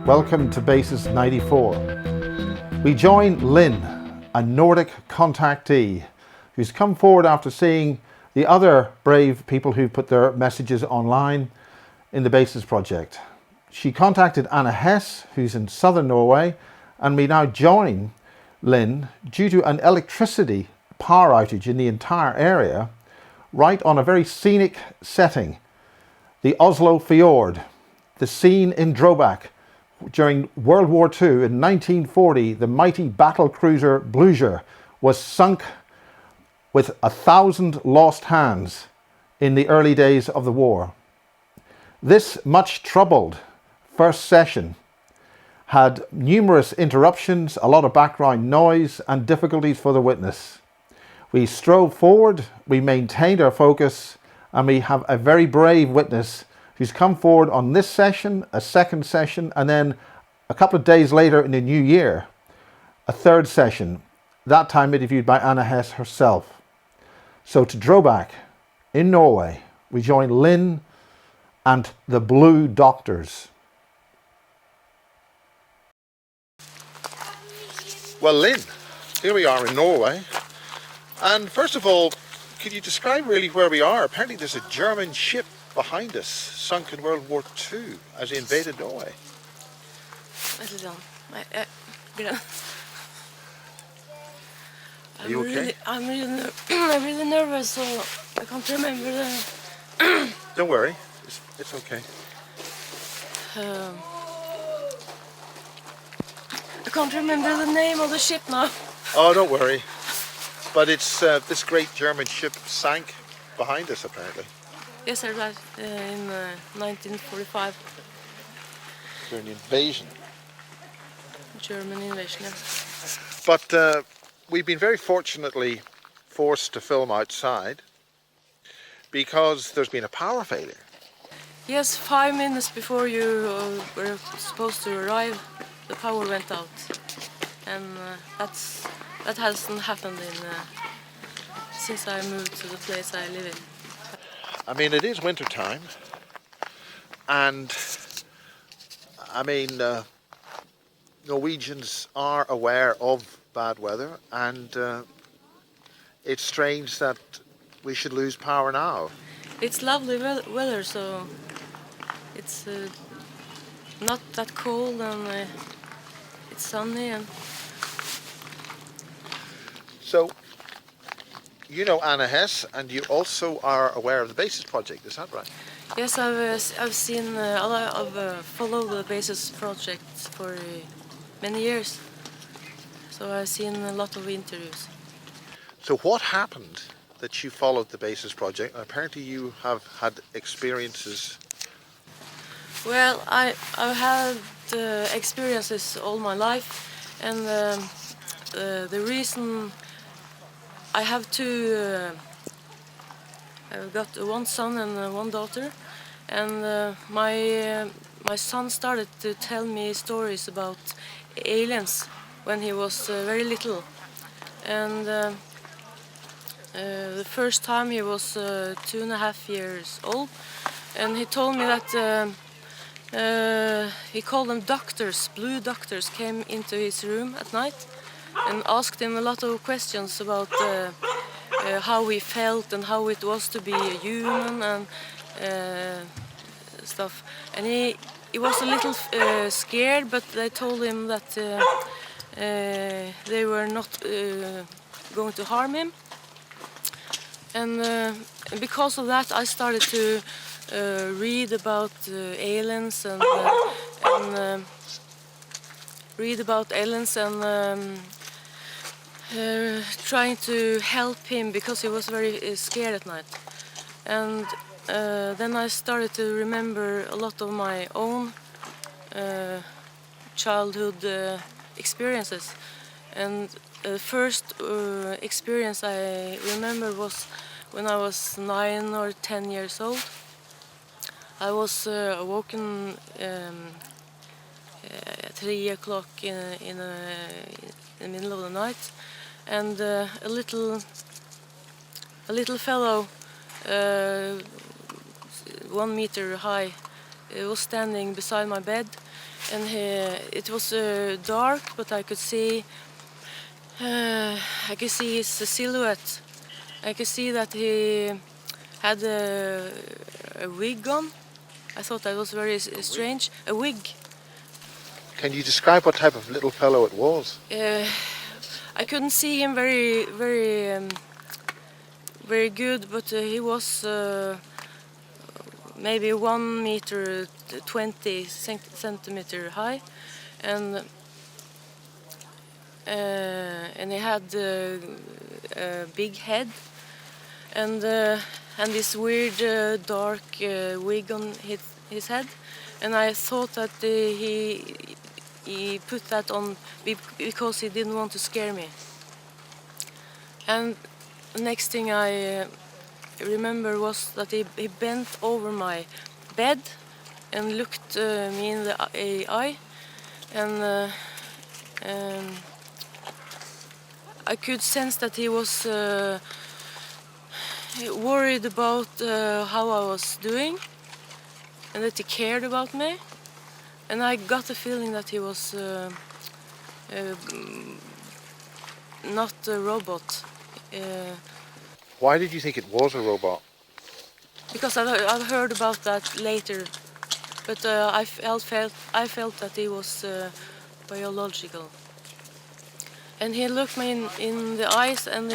Welcome to Basis 94. We join Linn, a Nordic contactee, who's come forward after seeing the other brave people who put their messages online in the Basis project. She contacted Anne Hess, who's in southern Norway, and we now join Linn due to an electricity power outage in the entire area, right on a very scenic setting, the Oslo Fjord, the scene in Drobak. During World War II in 1940, the mighty battle cruiser Bulger was sunk with 1,000 lost hands in the early days of the war. This much troubled first session had numerous interruptions, a lot of background noise and difficulties for the witness. We strove forward, we maintained our focus, and we have a very brave witness who's come forward on this session, a second session, and then a couple of days later in the new year, a third session, that time interviewed by Anne Hess herself. So to Drobak in Norway, we join Linn and the Blue Doctors. Well, Linn, here we are in Norway. And first of all, could you describe really where we are? Apparently there's a German ship behind us, sunk in World War II as he invaded Norway. Are you okay? I'm really nervous, so I can't remember the... Don't worry, it's okay. I can't remember the name of the ship now. Oh, don't worry. But it's this great German ship sank behind us, apparently. Yes, I read in 1945. During the invasion. German invasion, yeah. But we've been very fortunately forced to film outside because there's been a power failure. Yes, 5 minutes before you were supposed to arrive, the power went out. And that hasn't happened since I moved to the place I live in. I mean, it is winter time, and I mean, Norwegians are aware of bad weather, and it's strange that we should lose power now. It's lovely weather, so it's not that cold, and it's sunny. And so, you know Anne Hess, and you also are aware of the Basis project, is that right? yes, I've seen I've followed the Basis project for many years, so I've seen a lot of interviews. So what happened that you followed the Basis project? Apparently you have had experiences. Well, I've had experiences all my life, and the reason I have I've got one son and one daughter, and my son started to tell me stories about aliens when he was very little, and the first time he was 2.5 years old, and he told me that he called them doctors, blue doctors, came into his room at night and asked him a lot of questions about how he felt and how it was to be a human and stuff. And he was a little scared, but they told him that they were not going to harm him. And because of that, I started to read about aliens and trying to help him because he was very scared at night. And then I started to remember a lot of my own childhood experiences. And the first experience I remember was when I was 9 or 10 years old. I was awoken at 3 o'clock in the middle of the night, and a little fellow, 1 meter high, was standing beside my bed, and it was dark, but I could see his silhouette. I could see that he had a wig on. I thought that was very strange. A wig. Can you describe what type of little fellow it was? I couldn't see him very good, but he was maybe 1 meter 20 centimeter high, and he had a big head and this weird dark wig on his head, and I thought that he put that on because he didn't want to scare me. And the next thing I remember was that he bent over my bed and looked me in the eye, and I could sense that he was worried about how I was doing, and that he cared about me. And I got the feeling that he was not a robot. Why did you think it was a robot? Because I've heard about that later, but I felt that he was biological. And he looked me in the eyes, and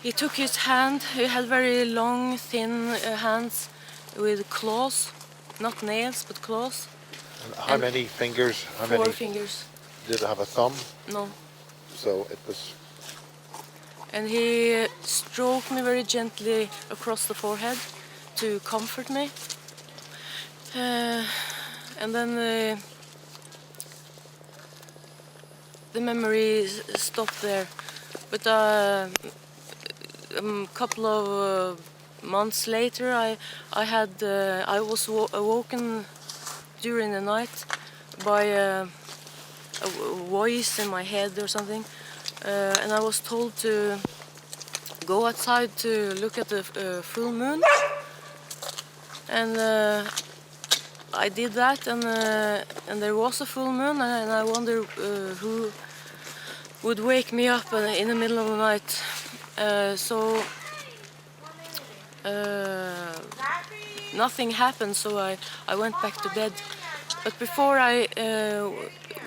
he took his hand. He had very long, thin hands with claws, not nails, but claws. And how many fingers? Four fingers. Did it have a thumb? No. So it was. And he stroked me very gently across the forehead to comfort me. And then the memory stopped there. But a couple of months later, I was awoken during the night by a voice in my head or something, and I was told to go outside to look at the full moon, and I did that, and there was a full moon, and I wonder who would wake me up in the middle of the night. So nothing happened, so I went back to bed. But before I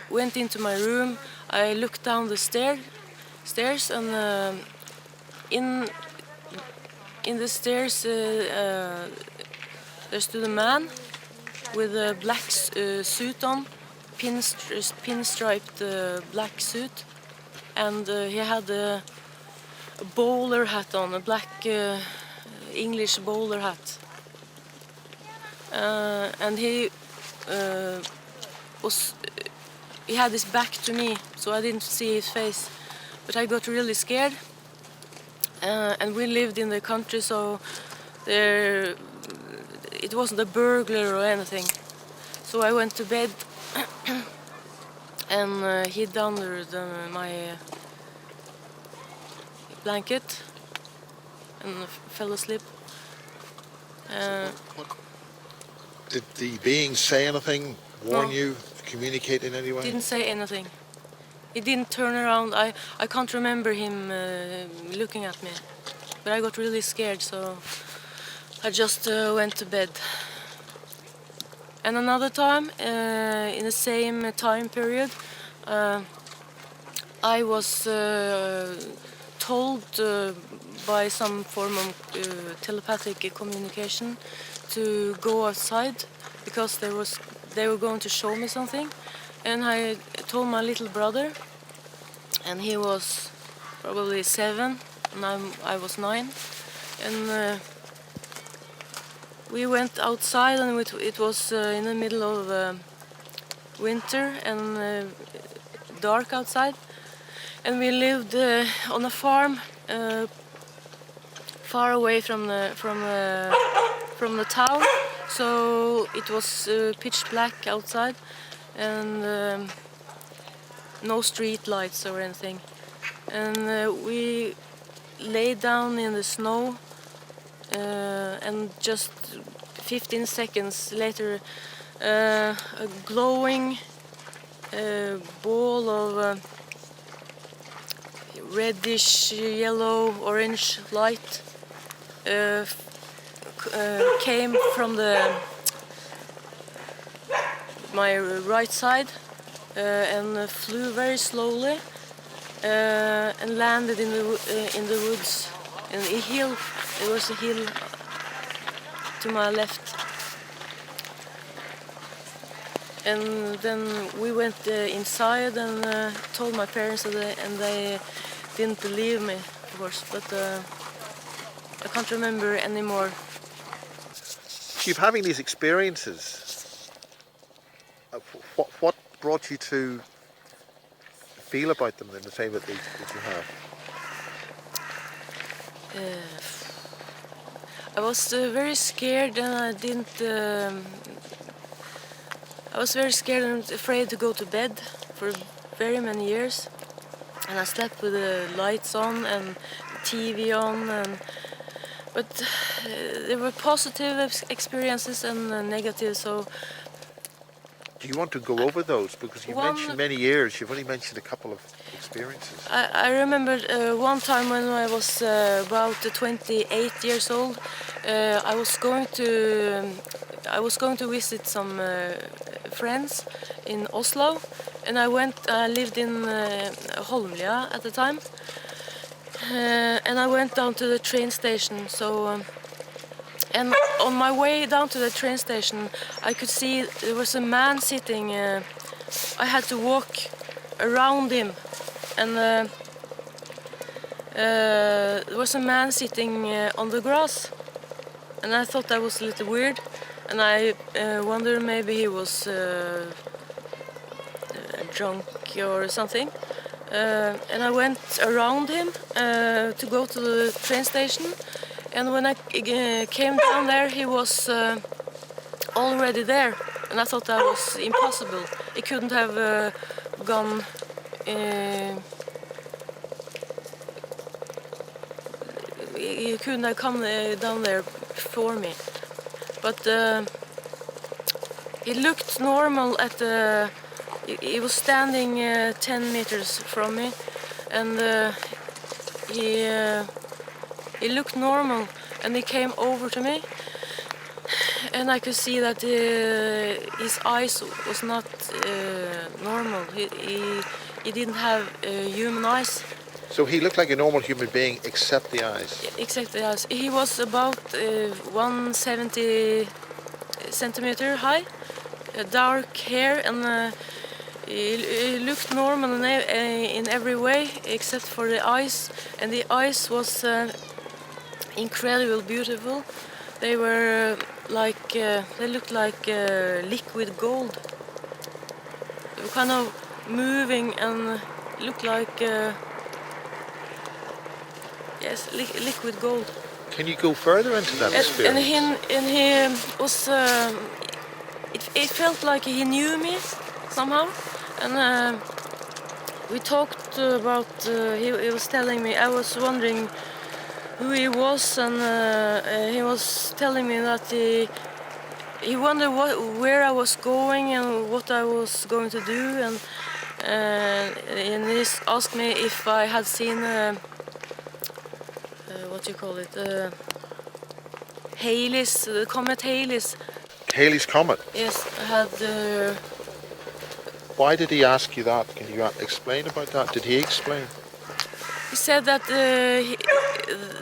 went into my room, I looked down the stairs, and in the stairs there stood a man with a black suit on, pinstriped black suit, and he had a bowler hat on, a black English bowler hat, and he had his back to me, so I didn't see his face, but I got really scared. And we lived in the country, so it wasn't a burglar or anything. So I went to bed and hid under my blanket and fell asleep. Did the being say anything, warn No. you, communicate in any way? Didn't say anything. He didn't turn around. I can't remember him looking at me, but I got really scared, so I just went to bed. And another time, in the same time period, I was told by some form of telepathic communication to go outside because they were going to show me something. And I told my little brother, and he was probably 7, and I was 9, and we went outside, and it was in the middle of winter and dark outside, and we lived on a farm far away from the town, so it was pitch black outside, and no street lights or anything, and we lay down in the snow, and just 15 seconds later a glowing ball of reddish, yellow, orange light came from my right side and flew very slowly and landed in the woods. In a hill, it was a hill to my left. And then we went inside and told my parents, and they didn't believe me, of course, but I can't remember anymore. You're having these experiences. What brought you to feel about them in the way that you have? I was very scared, and I was very scared and afraid to go to bed for very many years. And I slept with the lights on and TV on, but there were positive experiences and negative. So Do you want to go over those? Because you mentioned many years, you've only mentioned a couple of experiences. I remembered one time when I was about 28 years old. I was going to visit some friends in Oslo, and I lived in Holmlia at the time, and I went down to the train station. So and on my way down to the train station, I could see there was a man sitting. I had to walk around him, and there was a man sitting on the grass, and I thought that was a little weird, and I wondered maybe he was drunk or something. And I went around him to go to the train station, and when I came down there, he was already there, and I thought that was impossible. He couldn't have gone. He couldn't have come down there before me, but he looked normal at the. He was standing 10 meters from me, and he looked normal, and he came over to me, and I could see that his eyes was not normal. He didn't have human eyes. So he looked like a normal human being except the eyes? Except the eyes. He was about 170 centimeter high, dark hair, and he looked normal in every way except for the eyes, and the eyes was incredibly beautiful. They were like they looked like liquid gold. They were kind of moving and looked like yes, liquid gold. Can you go further into that experience? And he was. It felt like he knew me somehow, and we talked about. He was telling me. I was wondering who he was, and he was telling me that he wondered where I was going and what I was going to do, and he asked me if I had seen what do you call it, Halley's, the comet Halley's. Halley's Comet? Yes, I had. Why did he ask you that? Can you explain about that? Did he explain? He said that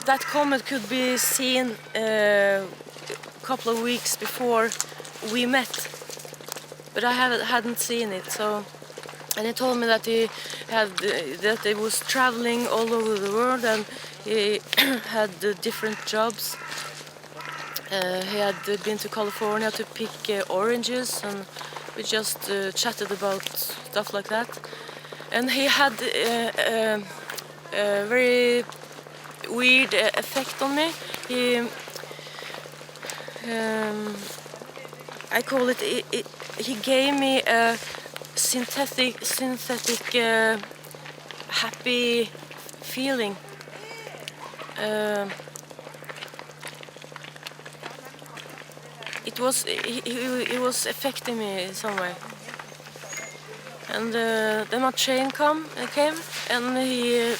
that comet could be seen a couple of weeks before we met, but I hadn't seen it. So, and he told me that he was traveling all over the world, and he had different jobs. He had been to California to pick oranges, and we just chatted about stuff like that. And he had a very weird effect on me. I call it. He gave me a synthetic happy feeling. it was he was affecting me in some way. And then my train came, and he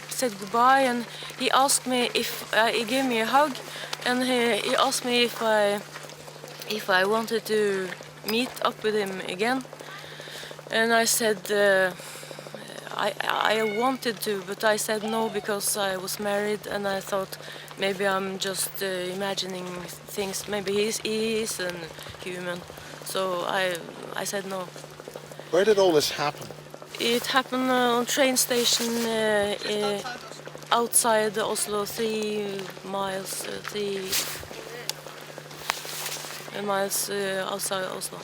said goodbye, and he asked me if he gave me a hug, and he asked me if I wanted to meet up with him again, and I said I wanted to, but I said no because I was married, and I thought maybe I'm just imagining things. Maybe he is a human, so I said no. Where did all this happen? It happened on train station outside Oslo, 3 miles outside Oslo.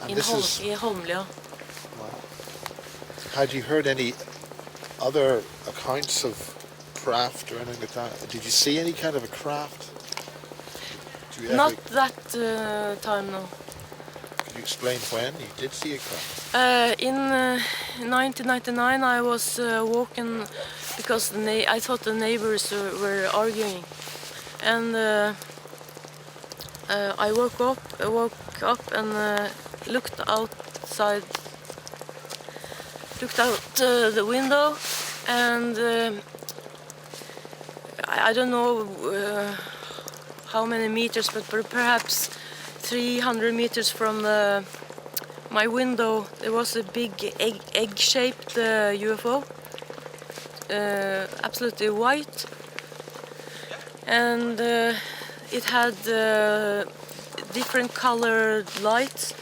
And In this is, I Holmlia. had you heard any other accounts of craft or anything like that? Did you see any kind of a craft? Did you ever, Not that time, no. Could you explain when you did see a craft? In 1999, I was walking because I thought the neighbors were arguing, and I woke up and looked outside, looked out the window, and I don't know how many meters, but perhaps 300 meters from my window there was a big egg-shaped UFO, absolutely white, and it had different colored lights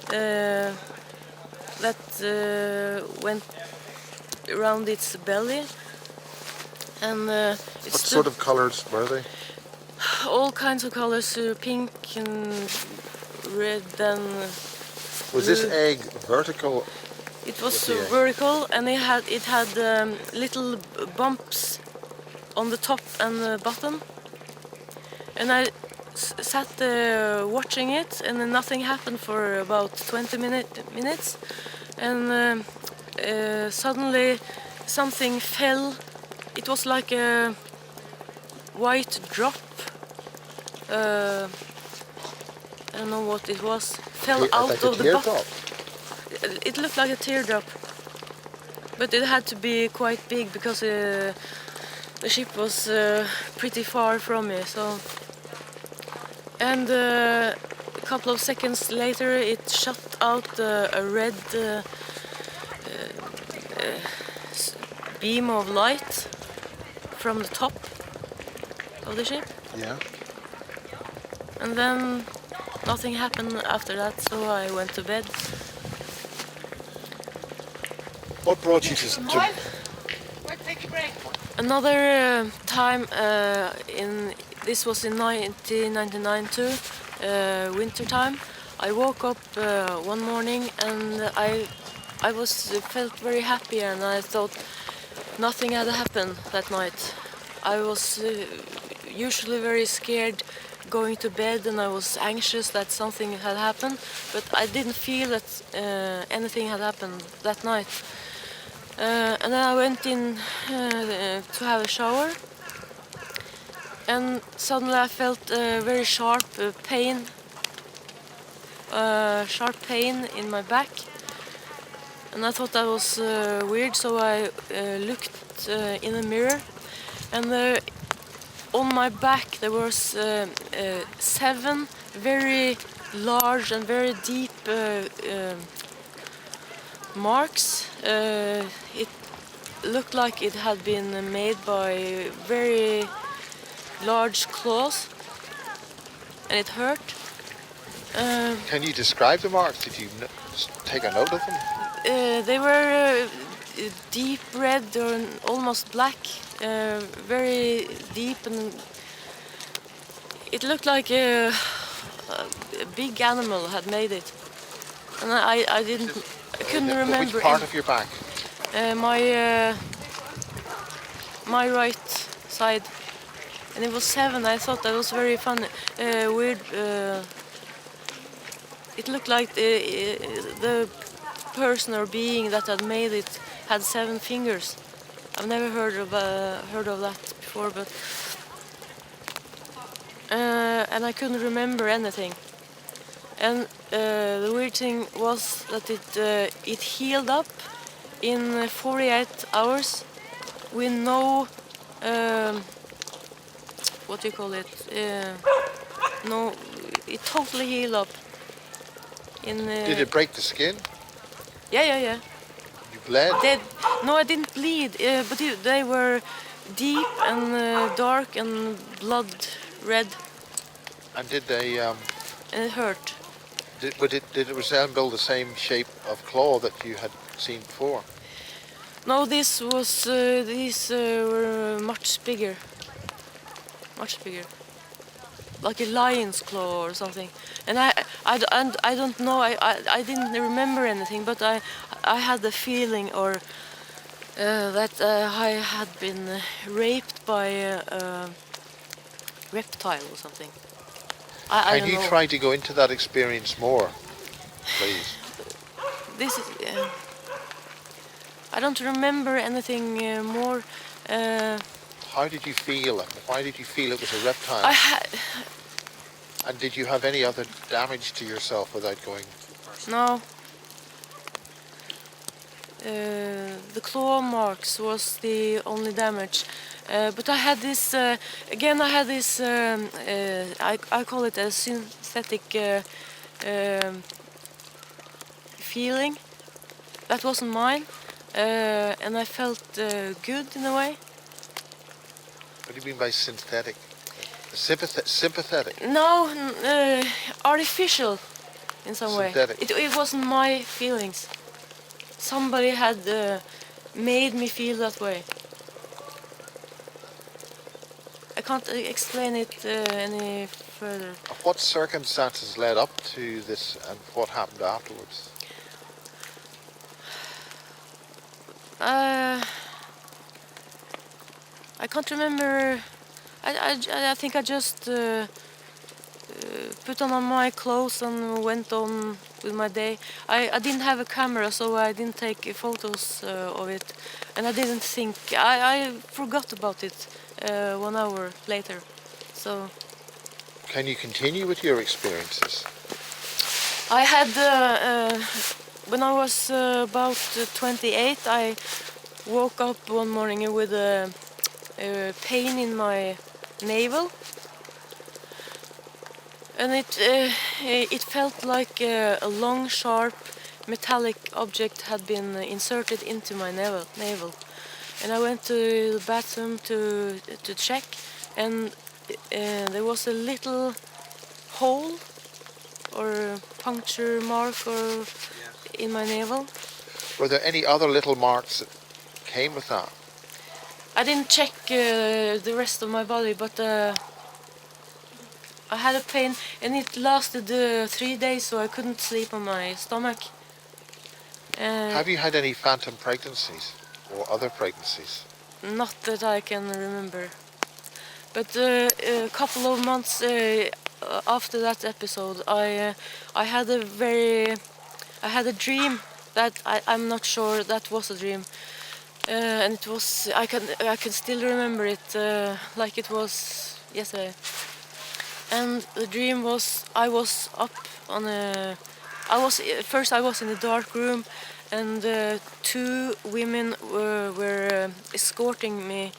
that went around its belly, and What sort of colours were they? all kinds of colors, pink and red and Was this egg vertical? it was with the egg? vertical, and it had little bumps on the top and the bottom, and I sat watching it, and then nothing happened for about 20 minutes, and suddenly something fell. It was like a white drop. I don't know what it was. Fell out Like a of the teardrop? It looked like a teardrop, but it had to be quite big because the ship was pretty far from me. So, and a couple of seconds later, it shot out a red beam of light from the top of the ship. Yeah. And then nothing happened after that, so I went to bed. What brought you to Another time this was in 1999 too, winter time. I woke up one morning and I felt very happy, and I thought nothing had happened that night. I was usually very scared going to bed, and I was anxious that something had happened, but I didn't feel that anything had happened that night. And then I went in to have a shower, and suddenly I felt a very sharp pain in my back, and I thought that was weird, so I looked in the mirror, and on my back there was 7 very large and very deep marks. It looked like it had been made by very large claws, and it hurt. Can you describe the marks? Did you take a note of them? They were deep red or almost black, very deep, and it looked like a big animal had made it. And I couldn't remember. Which part of your back? My right side, and it was 7. I thought that was very funny, weird. It looked like the person or being that had made it had 7 fingers. I've never heard of that before, but and I couldn't remember anything. And the weird thing was that it healed up in 48 hours with no what do you call it? No, it totally healed up. Did it break the skin? Yeah. You bled? No, I didn't bleed, but they were deep and dark and blood red, And did they? and it hurt. Did it resemble the same shape of claw that you had seen before? No, these were much bigger, like a lion's claw or something. And I don't know. I didn't remember anything, but I had the feeling that I had been raped by a reptile or something. I Can don't you know. try to go into that experience more, please? This is. I don't remember anything more. How did you feel it? Why did you feel it was a reptile? And did you have any other damage to yourself without going? No. The claw marks was the only damage. But I had this, again I had this, I call it a synthetic feeling. That wasn't mine. And I felt good in a way. What do you mean by synthetic? Sympathetic? No, artificial in some Synthetic. way. It wasn't my feelings. Somebody had made me feel that way. I can't explain it any further. What circumstances led up to this and what happened afterwards? I can't remember. I think I just put on my clothes and went on with my day. I didn't have a camera, so I didn't take photos of it, and I didn't think. I forgot about it 1 hour later. So. Can you continue with your experiences? I had when I was about 28, I woke up one morning with a pain in my navel, and it felt like a long, sharp, metallic object had been inserted into my navel. And I went to the bathroom to check, and there was a little hole or puncture mark or in my navel. Were there any other little marks that came with that? I didn't check the rest of my body, but I had a pain, and it lasted 3 days, so I couldn't sleep on my stomach. Have you had any phantom pregnancies or other pregnancies? Not that I can remember. But a couple of months after that episode, I had a dream that I'm not sure that was a dream, and it was I can still remember it like it was yesterday. And the dream was I was up on a I was in a dark room, and 2 women were escorting me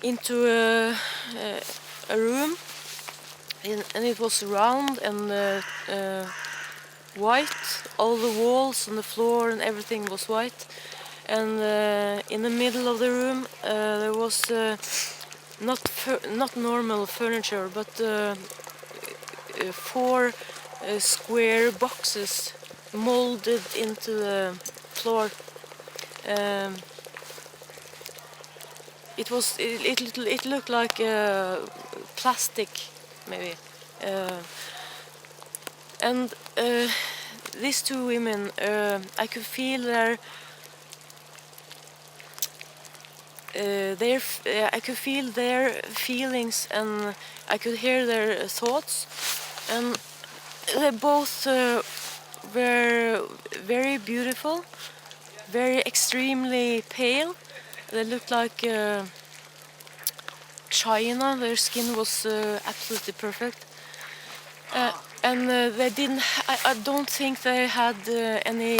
into a room, and it was round and white. All the walls and the floor and everything was white, and in the middle of the room there was not normal furniture, but 4 square boxes molded into the floor. It looked like plastic, maybe, and these 2 women, I could feel I could feel their feelings, and I could hear their thoughts, and they both were very beautiful, very extremely pale. They looked like China. Their skin was absolutely perfect. And they didn't. I don't think they had any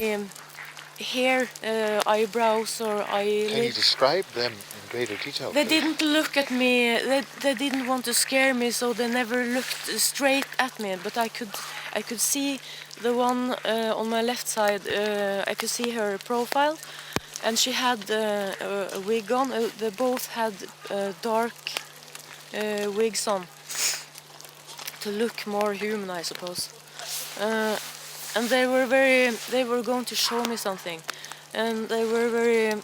hair, eyebrows, or eyelids. Can you describe them in greater detail? They please? didn't look at me. They didn't want to scare me, so they never looked straight at me. But I could see the one on my left side. I could see her profile, and she had a wig on. They both had dark wigs on to look more human, I suppose. And they were going to show me something, and they were very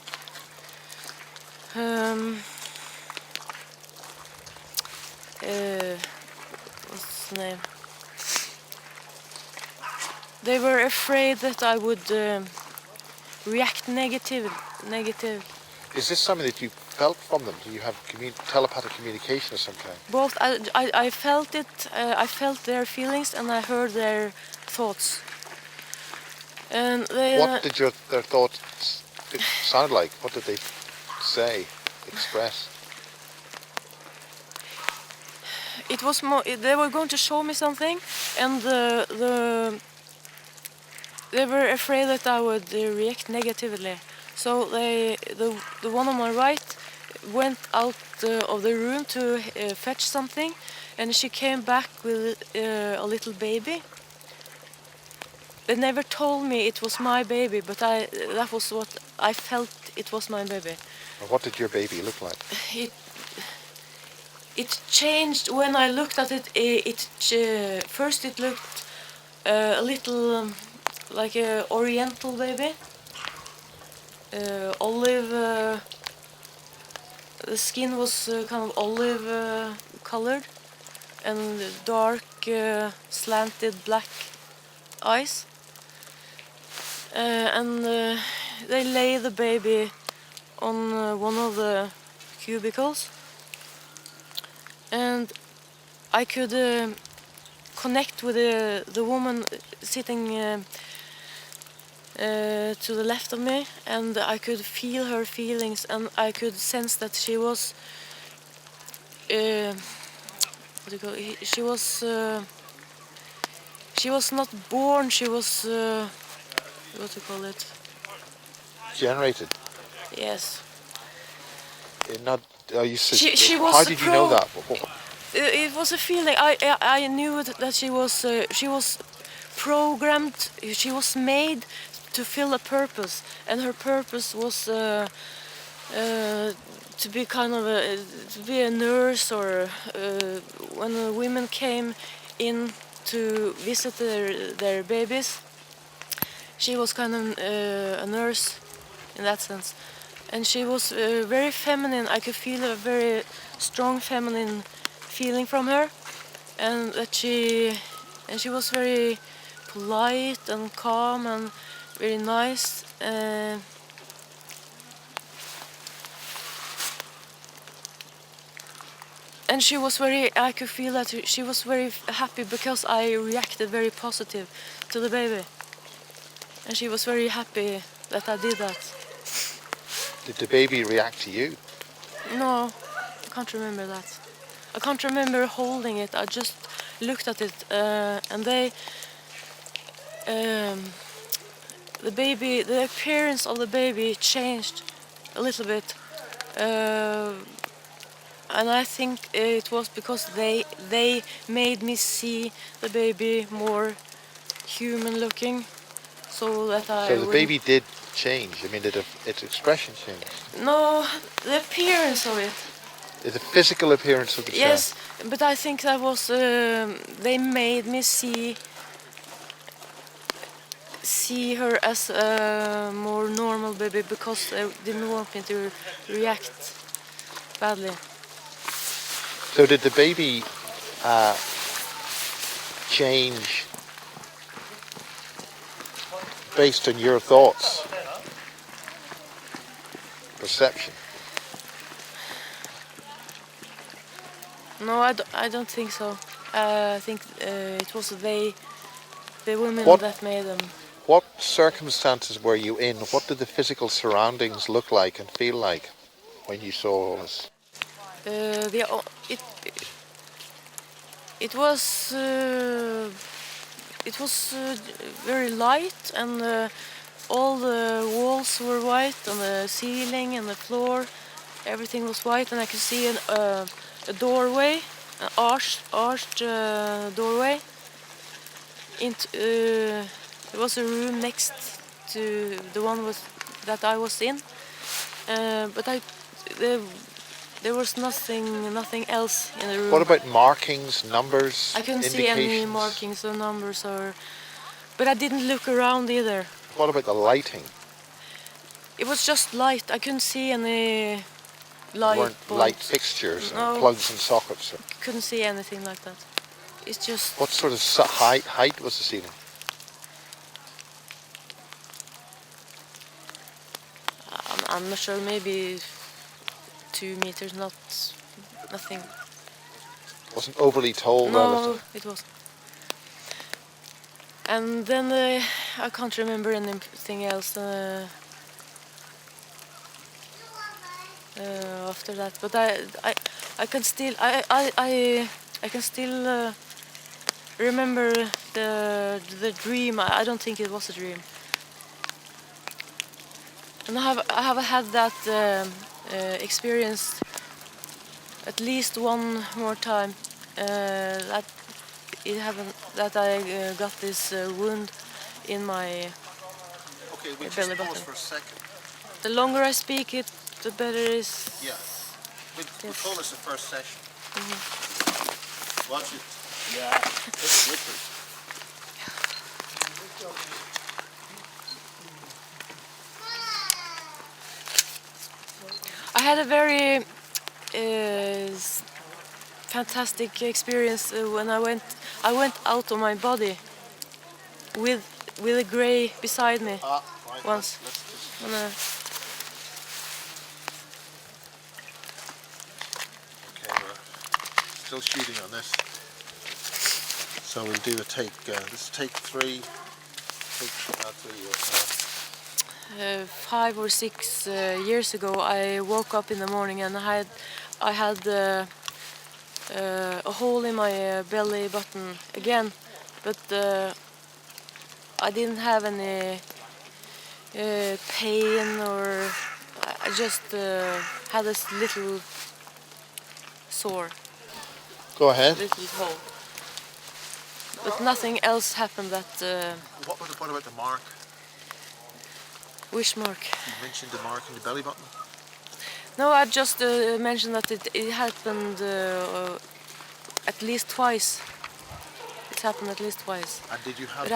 what's the name? They were afraid that I would react negative. Is this something that you felt from them? Do you have telepathic communication of some kind? Both. I felt it. I felt their feelings, and I heard their thoughts. And they. What did their thoughts sound like? What did they say, express? It was more. They were going to show me something, and they were afraid that I would react negatively. So the one on my right went out of the room to fetch something, and she came back with a little baby. They never told me it was my baby, but that was what I felt. It was my baby. What did your baby look like? It changed when I looked at it. First it looked a little like a oriental baby. Olive. The skin was kind of olive colored, and dark slanted black eyes. And they lay the baby on one of the cubicles, and I could connect with the woman sitting to the left of me, and I could feel her feelings, and I could sense that she was what do you call it? She was not born. She was what do you call it? Generated. Yes. Not. You said. She was how did you know that? It was a feeling. I knew that she was programmed. She was made to fill a purpose, and her purpose was to be kind of to be a nurse, or when the women came in to visit their babies, she was kind of a nurse in that sense, and she was very feminine. I could feel a very strong feminine feeling from her, and that she was very polite and calm and very nice. And she was I could feel that she was very happy because I reacted very positive to the baby. And she was very happy that I did that. Did the baby react to you? No, I can't remember that. I can't remember holding it. I just looked at it, and the appearance of the baby changed a little bit, and I think it was because they made me see the baby more human looking, so that So the baby did change. I mean, did its expression change? No, the appearance of it. The physical appearance of the child? Yes, but I think that was they made me see her as a more normal baby because they didn't want me to react badly. So did the baby change based on your thoughts, perception? No, I don't think so. I think it was the women that made them. What circumstances were you in? What did the physical surroundings look like and feel like when you saw all this? It was very light, and all the walls were white, and the ceiling and the floor, everything was white, and I could see a doorway, an arched doorway. There was a room next to the one that I was in, but there was nothing else in the room. What about markings, numbers, I couldn't see any markings or numbers, but I didn't look around either. What about the lighting? It was just light. I couldn't see any light. Weren't light fixtures No. and plugs and sockets? Couldn't see anything like that. It's just. What sort of height was the ceiling? I'm not sure. Maybe 2 meters. Nothing. Wasn't overly tall No, relative? it wasn't. And then I can't remember anything else after that. But I can still I can still remember the dream. I don't think it was a dream. And I have had that experience at least one more time. That I got this wound in my Okay, we belly just button. pause for a second. The longer I speak it, the better it is. Yeah. We'll Yes. call this the first session. Mm-hmm. Watch it. Yeah, it's wicked. I had a very fantastic experience when I went out of my body with a grey beside me Right, once. let's just... On Okay, we're still shooting on this. So we'll do a take. This is take 3. Take 3. 5 or 6 years ago, I woke up in the morning and I had a hole in my belly button again, but I didn't have any pain, or I just had this little sore, Go ahead. little hole. But nothing else happened. What about the mark? Wish mark. You mentioned the mark in the belly button. No, I just mentioned that it happened at least twice. It happened at least twice. And did you have...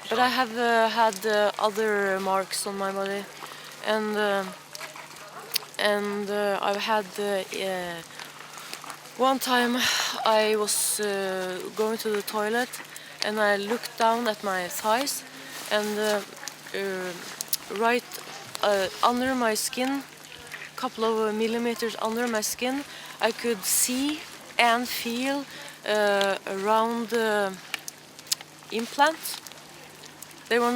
But I have had other marks on my body, and I've had one time I was going to the toilet, and I looked down at my thighs, and right under my skin, a couple of millimeters under my skin, I could see and feel around the implant. There were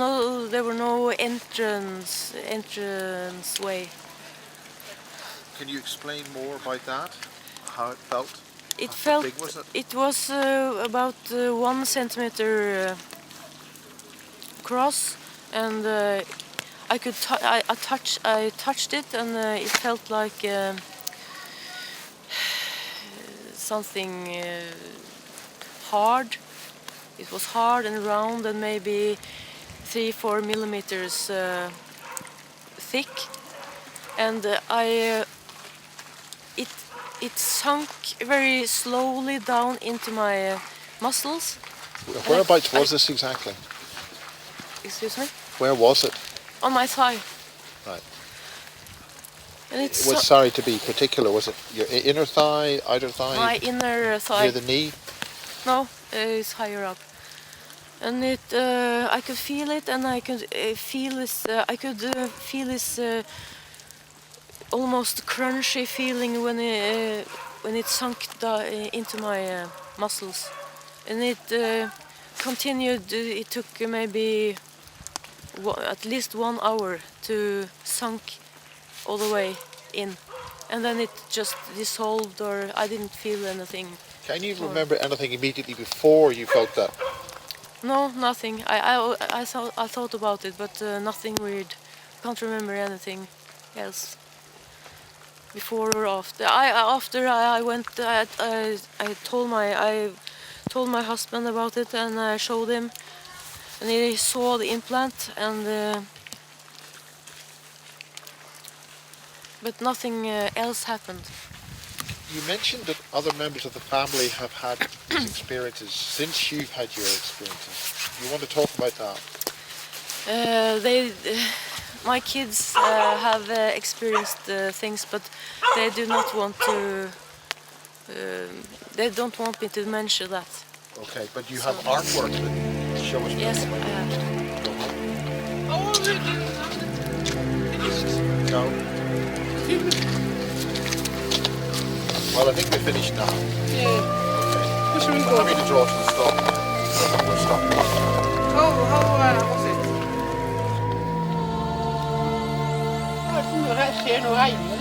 no entrance way. Can you explain more about that? How it felt? How big was it? It was about 1 centimeter across, and I touched it, and it felt like something hard. It was hard and round, and maybe 3-4 millimeters thick, and it sunk very slowly down into my muscles. Whereabouts was this exactly? Excuse me? Where was it? On my thigh. Right. And It was, sorry to be particular, was it your inner thigh, outer thigh? my inner thigh. Near the knee? No, it's higher up. And I could feel it, and I could feel this. I could feel this almost crunchy feeling when it sunk into my muscles, and it continued. It took maybe at least 1 hour to sunk all the way in. and then it just dissolved, or I didn't feel anything. Can you remember anything immediately before you felt that? No, nothing. I thought about it, but nothing weird. Can't remember anything else before or after. After I went, I told my husband about it, and I showed him, and he saw the implant, and but nothing else happened. You mentioned that other members of the family have had these experiences since you've had your experiences. You want to talk about that? My kids have experienced things, but they do not want to. They don't want me to mention that. Okay, but you have artwork that show us. Yes, I have. No. Well, I think we're finished now. Yeah. Okay. Where should we I'm go? happy to draw to the stop. We'll stop. How was it? Jeg tror jeg ser noe regn.